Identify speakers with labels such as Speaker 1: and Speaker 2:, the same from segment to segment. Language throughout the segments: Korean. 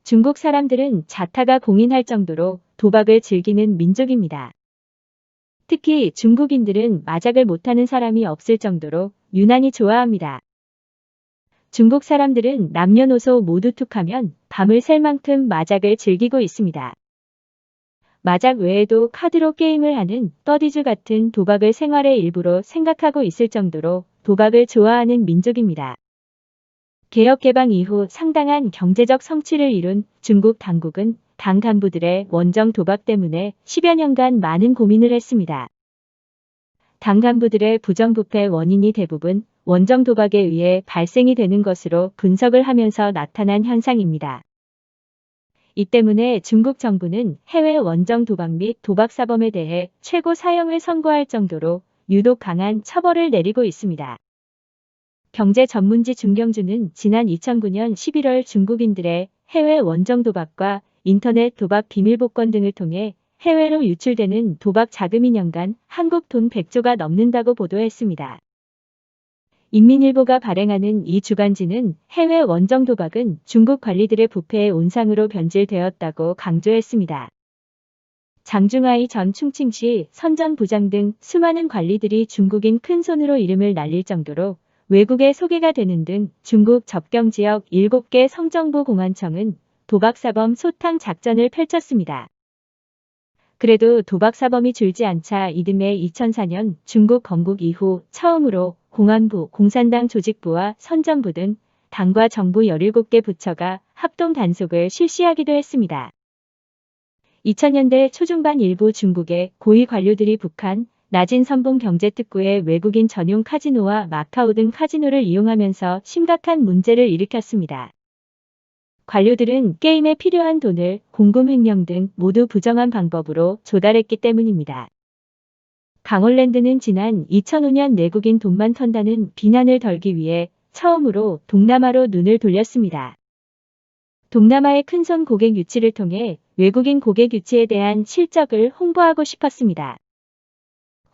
Speaker 1: 중국 사람들은 자타가 공인할 정도로 도박을 즐기는 민족입니다. 특히 중국인들은 마작을 못하는 사람이 없을 정도로 유난히 좋아합니다. 중국 사람들은 남녀노소 모두 툭하면 밤을 샐 만큼 마작을 즐기고 있습니다. 마작 외에도 카드로 게임을 하는 떠디주 같은 도박을 생활의 일부로 생각하고 있을 정도로 도박을 좋아하는 민족입니다. 개혁 개방 이후 상당한 경제적 성취를 이룬 중국 당국은 당 간부들의 원정 도박 때문에 10여 년간 많은 고민을 했습니다. 당 간부들의 부정부패 원인이 대부분 원정 도박에 의해 발생이 되는 것으로 분석을 하면서 나타난 현상입니다. 이 때문에 중국 정부는 해외 원정 도박 및 도박 사범에 대해 최고 사형을 선고할 정도로 유독 강한 처벌을 내리고 있습니다. 경제 전문지 중경주는 지난 2009년 11월 중국인들의 해외 원정 도박과 인터넷 도박 비밀 복권 등을 통해 해외로 유출되는 도박 자금이 년간 한국 돈 100조가 넘는다고 보도했습니다. 인민일보가 발행하는 이 주간지는 해외 원정 도박은 중국 관리들의 부패의 온상으로 변질되었다고 강조했습니다. 장중하이 전 충칭시 선전 부장 등 수많은 관리들이 중국인 큰손으로 이름을 날릴 정도로 외국에 소개가 되는 등 중국 접경지역 7개 성정부 공안청은 도박사범 소탕 작전을 펼쳤습니다. 그래도 도박사범이 줄지 않자 이듬해 2004년 중국 건국 이후 처음으로 공안부, 공산당 조직부와 선전부 등 당과 정부 17개 부처가 합동 단속을 실시하기도 했습니다. 2000년대 초중반 일부 중국의 고위 관료들이 북한, 나진 선봉 경제특구의 외국인 전용 카지노와 마카오 등 카지노를 이용하면서 심각한 문제를 일으켰습니다. 관료들은 게임에 필요한 돈을 공금 횡령 등 모두 부정한 방법으로 조달했기 때문입니다. 강원랜드는 지난 2005년 내국인 돈만 턴다는 비난을 덜기 위해 처음으로 동남아로 눈을 돌렸습니다. 동남아의 큰손 고객 유치를 통해 외국인 고객 유치에 대한 실적을 홍보하고 싶었습니다.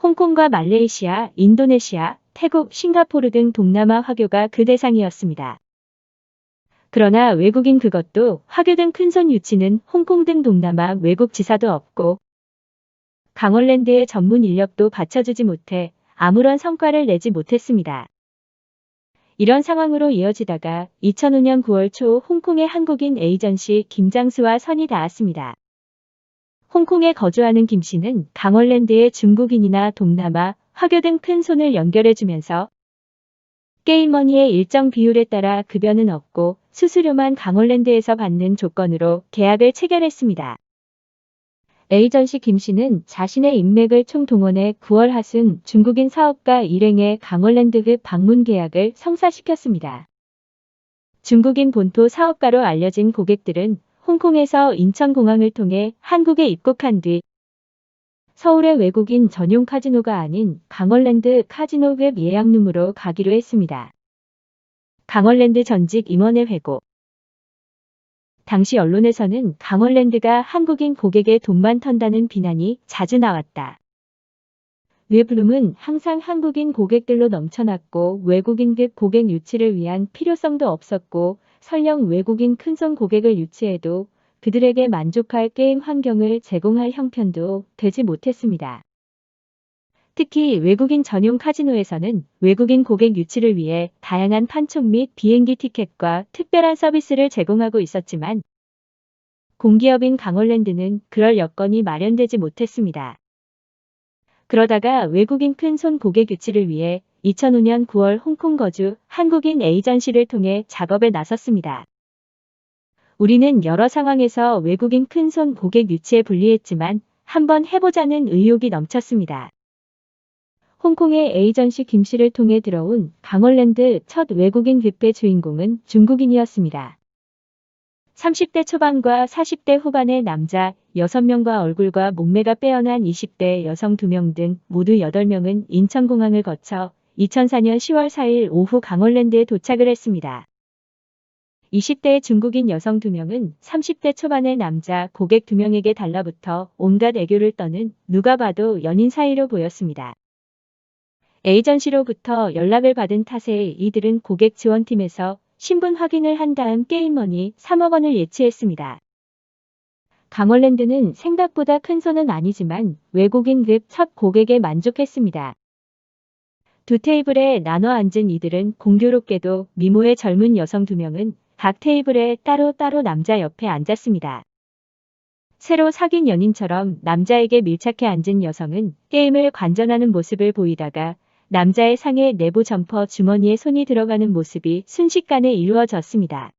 Speaker 1: 홍콩과 말레이시아, 인도네시아, 태국, 싱가포르 등 동남아 화교가 그 대상이었습니다. 그러나 외국인 그것도 화교 등 큰손 유치는 홍콩 등 동남아 외국 지사도 없고 강원랜드의 전문 인력도 받쳐주지 못해 아무런 성과를 내지 못했습니다. 이런 상황으로 이어지다가 2005년 9월 초 홍콩의 한국인 에이전시 김장수와 선이 닿았습니다. 홍콩에 거주하는 김 씨는 강원랜드의 중국인이나 동남아, 화교 등 큰손을 연결해주면서 게임머니의 일정 비율에 따라 급여는 없고 수수료만 강원랜드에서 받는 조건으로 계약을 체결했습니다. 에이전시 김 씨는 자신의 인맥을 총동원해 9월 하순 중국인 사업가 일행의 강원랜드급 방문 계약을 성사시켰습니다. 중국인 본토 사업가로 알려진 고객들은 홍콩에서 인천공항을 통해 한국에 입국한 뒤 서울의 외국인 전용 카지노가 아닌 강원랜드 카지노급 예약룸으로 가기로 했습니다. 강원랜드 전직 임원의 회고. 당시 언론에서는 강원랜드가 한국인 고객의 돈만 턴다는 비난이 자주 나왔다. 웹룸은 항상 한국인 고객들로 넘쳐났고 외국인급 고객 유치를 위한 필요성도 없었고 설령 외국인 큰손 고객을 유치해도 그들에게 만족할 게임 환경을 제공할 형편도 되지 못했습니다. 특히 외국인 전용 카지노에서는 외국인 고객 유치를 위해 다양한 판촉 및 비행기 티켓과 특별한 서비스를 제공하고 있었지만 공기업인 강원랜드는 그럴 여건이 마련되지 못했습니다. 그러다가 외국인 큰손 고객 유치를 위해 2005년 9월 홍콩 거주 한국인 에이전시를 통해 작업에 나섰습니다. 우리는 여러 상황에서 외국인 큰손 고객 유치에 불리했지만 한번 해보자는 의욕이 넘쳤습니다. 홍콩의 에이전시 김 씨를 통해 들어온 강원랜드 첫 외국인 뷔페 주인공은 중국인이었습니다. 30대 초반과 40대 후반의 남자 6명과 얼굴과 몸매가 빼어난 20대 여성 2명 등 모두 8명은 인천공항을 거쳐 2004년 10월 4일 오후 강원랜드에 도착을 했습니다. 20대의 중국인 여성 2명은 30대 초반의 남자 고객 2명에게 달라붙어 온갖 애교를 떠는 누가 봐도 연인 사이로 보였습니다. 에이전시로부터 연락을 받은 탓에 이들은 고객 지원팀에서 신분 확인을 한 다음 게임머니 3억 원을 예치했습니다. 가멀랜드는 생각보다 큰 손은 아니지만 외국인급 첫 고객에 만족했습니다. 두 테이블에 나눠 앉은 이들은 공교롭게도 미모의 젊은 여성 2명은 각 테이블에 따로따로 남자 옆에 앉았습니다. 새로 사귄 연인처럼 남자에게 밀착해 앉은 여성은 게임을 관전하는 모습을 보이다가 남자의 상의 내부 점퍼 주머니에 손이 들어가는 모습이 순식간에 이루어졌습니다.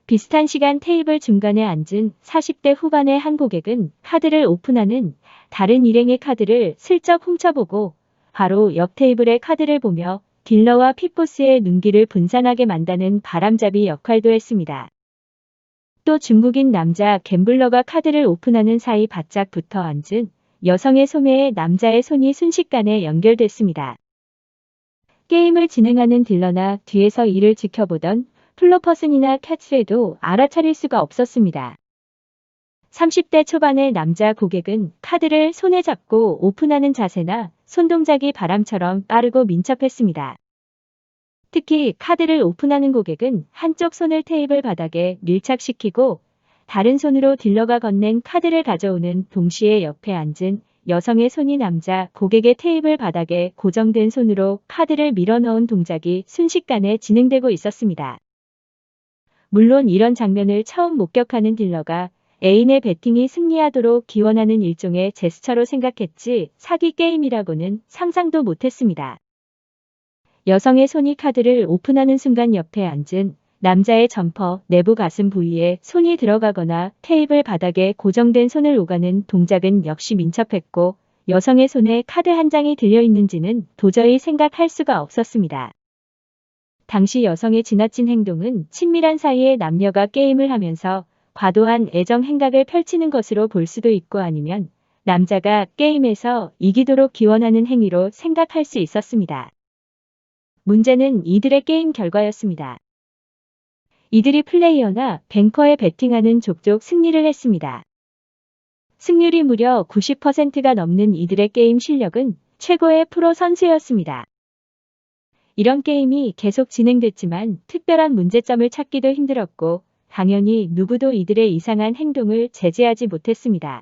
Speaker 1: 비슷한 시간 테이블 중간에 앉은 40대 후반의 한 고객은 카드를 오픈하는 다른 일행의 카드를 슬쩍 훔쳐보고 바로 옆 테이블의 카드를 보며 딜러와 핏보스의 눈길을 분산하게 만드는 바람잡이 역할도 했습니다. 또 중국인 남자 갬블러가 카드를 오픈하는 사이 바짝 붙어 앉은 여성의 소매에 남자의 손이 순식간에 연결됐습니다. 게임을 진행하는 딜러나 뒤에서 이를 지켜보던 플로퍼슨이나 캣츠에도 알아차릴 수가 없었습니다. 30대 초반의 남자 고객은 카드를 손에 잡고 오픈하는 자세나 손동작이 바람처럼 빠르고 민첩했습니다. 특히 카드를 오픈하는 고객은 한쪽 손을 테이블 바닥에 밀착시키고 다른 손으로 딜러가 건넨 카드를 가져오는 동시에 옆에 앉은 여성의 손이 남자 고객의 테이블 바닥에 고정된 손으로 카드를 밀어넣은 동작이 순식간에 진행되고 있었습니다. 물론 이런 장면을 처음 목격하는 딜러가 애인의 배팅이 승리하도록 기원하는 일종의 제스처로 생각했지 사기 게임이라고는 상상도 못했습니다. 여성의 손이 카드를 오픈하는 순간 옆에 앉은 남자의 점퍼 내부 가슴 부위에 손이 들어가거나 테이블 바닥에 고정된 손을 오가는 동작은 역시 민첩했고 여성의 손에 카드 한 장이 들려있는지는 도저히 생각할 수가 없었습니다. 당시 여성의 지나친 행동은 친밀한 사이의 남녀가 게임을 하면서 과도한 애정 행각을 펼치는 것으로 볼 수도 있고 아니면 남자가 게임에서 이기도록 기원하는 행위로 생각할 수 있었습니다. 문제는 이들의 게임 결과였습니다. 이들이 플레이어나 뱅커에 베팅하는 족족 승리를 했습니다. 승률이 무려 90%가 넘는 이들의 게임 실력은 최고의 프로 선수였습니다. 이런 게임이 계속 진행됐지만 특별한 문제점을 찾기도 힘들었고 당연히 누구도 이들의 이상한 행동을 제재하지 못했습니다.